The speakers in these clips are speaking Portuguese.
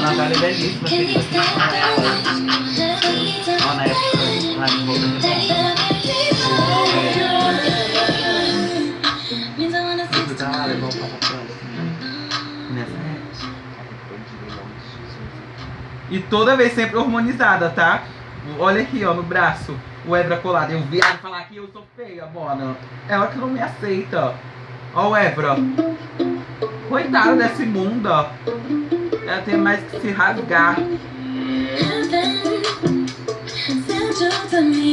Natália é belíssima, querida. Ó, na época, lá de volta de levar o papapão nessa época. E toda vez sempre harmonizada, tá? Olha aqui, ó, no braço. O Evra colado. Eu viado falar que eu sou feia, mano. Ela que não me aceita. Ó o Evra. Coitado desse mundo, ó. Ela tem mais que se rasgar.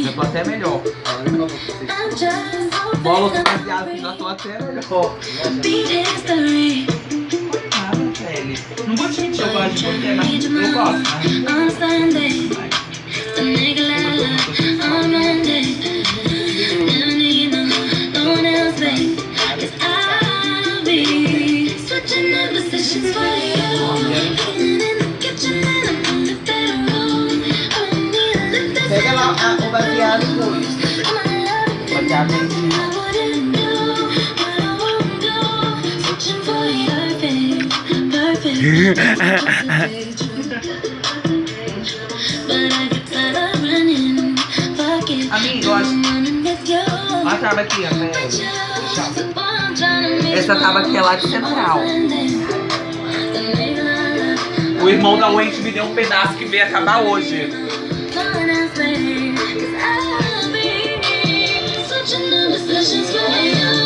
Eu tô até melhor. Bola que baseado que já tô até melhor. Coitada, Kelly. Não vou te mentir, eu gosto de você, mas eu gosto. Pega lá o baseado e pôs. Baseado em amigo, olha a tábua aqui, ó. Essa tábua aqui é lá de Central. O irmão da Wendy me deu um pedaço que veio acabar hoje. Such a